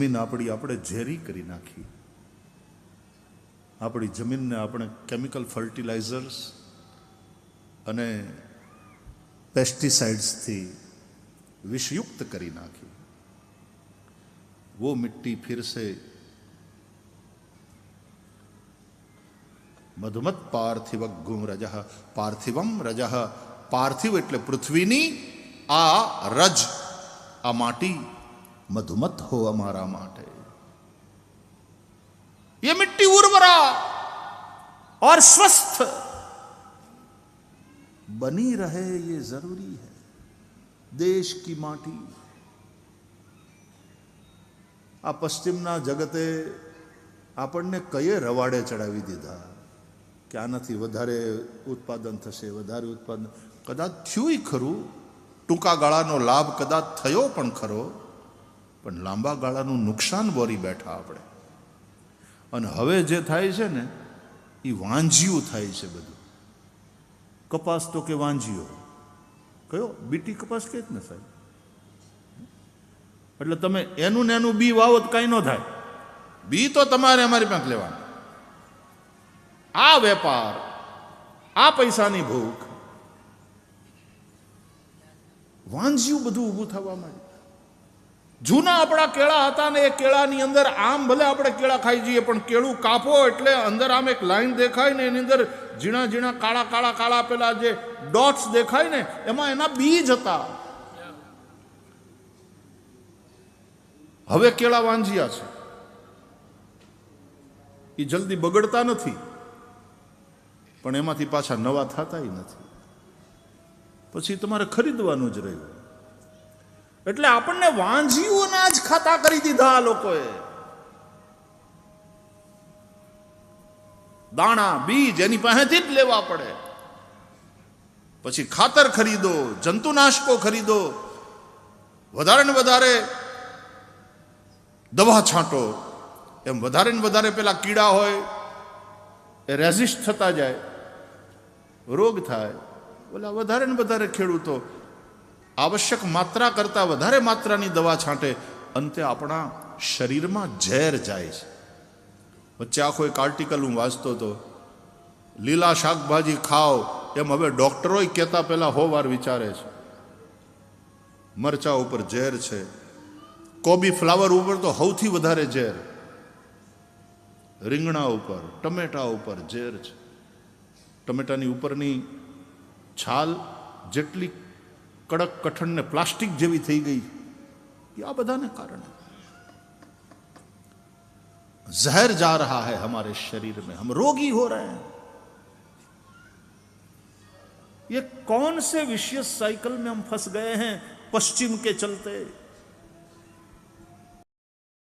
જમીન આપણે ઝેરી કરી નાખી. આપણી જમીનને આપણે કેમિકલ ફર્ટિલાઇઝર્સ અને પેસ્ટિસાइड्सથી विषयुक्त करी नाखी. वो मिट्टी फिर से मधुमत पार्थिव गुम रज पार्थिवम रज पार्थिव एटले पृथ्वीनी आ रज आ माटी मधुमत हो अमारा माटे. ये मिट्टी उर्वरा और स्वस्थ बनी रहे ये जरूरी है. देश की माटी. आ पश्चिमना जगते આપણને કયે રવાડે ચડાવી દીધા કે આનાથી વધારે ઉત્પાદન થશે, વધારે ઉત્પાદન. કદાચ થયું ખરું, ટૂંકા ગાળાનો લાભ કદાચ થયો પણ ખરો, પણ લાંબા ગાળાનું નુકસાન બોરી બેઠા આપણે. અને હવે જે થાય છે ને એ વાંજિયું થાય છે બધું. કપાસ તો કે વાંજિયો કયો, બીટી કપાસ કે જ ને સાહેબ. એટલે તમે એનું ને એનું બી વાવો તો કાંઈ ન થાય. બી તો તમારે અમારી પાસે લેવાનું. આ વેપાર, આ પૈસાની ભૂખ, વાંજિયું બધું ઊભું થવા માંડ્યું. જૂના આપણા કેળા હતા ને એ કેળાની અંદર આમ ભલે આપણે કેળા ખાઈ જઈએ, પણ કેળું કાપો એટલે અંદર આમ એક લાઈન દેખાય ને એની અંદર ઝીણા ઝીણા કાળા કાળા કાળા પેલા જે ડોટ્સ દેખાય ને એમાં એના બીજ હતા. હવે કેળા વાંજિયા છે, એ જલ્દી બગડતા નથી, પણ એમાંથી પાછા નવા થતા નથી. પછી તમારે ખરીદવાનું જ રહ્યું. એટલે આપણને વાંજિયુંના જ ખાતા કરી દીધા આ લોકોએ. દાણા બીજ એની પાસેથી જ લેવા પડે. પછી ખાતર ખરીદો, જંતુનાશકો ખરીદો, વધારે ને વધારે દવા છાંટો. એમ વધારે ને વધારે પેલા કીડા હોય એ રેઝિસ્ટ થતા જાય, રોગ થાય. ઓલા વધારે ને વધારે ખેડૂતો આવશ્યક માત્રા કરતાં વધારે માત્રાની દવા છાંટે. અંતે આપણા શરીરમાં ઝેર જાય છે. વચ્ચે આખો એક આર્ટિકલ હું વાંચતો હતો, લીલા શાકભાજી ખાઓ એમ હવે ડૉક્ટરોય કહેતા પહેલાં 100 વાર વિચારે છે. મરચા ઉપર ઝેર છે, કોબી ફ્લાવર ઉપર તો સૌથી વધારે ઝેર, રીંગણા ઉપર, ટમેટા ઉપર ઝેર છે. ટમેટાની ઉપરની છાલ જેટલી કડક કઠણ ને પ્લાસ્ટિક જેવી થઈ ગઈ, ये આ બધાને કારણે जहर जा रहा है हमारे शरीर में, हम रोगी हो रहे हैं. ये कौन से विशियस साइकिल में हम फंस गए हैं पश्चिम के चलते.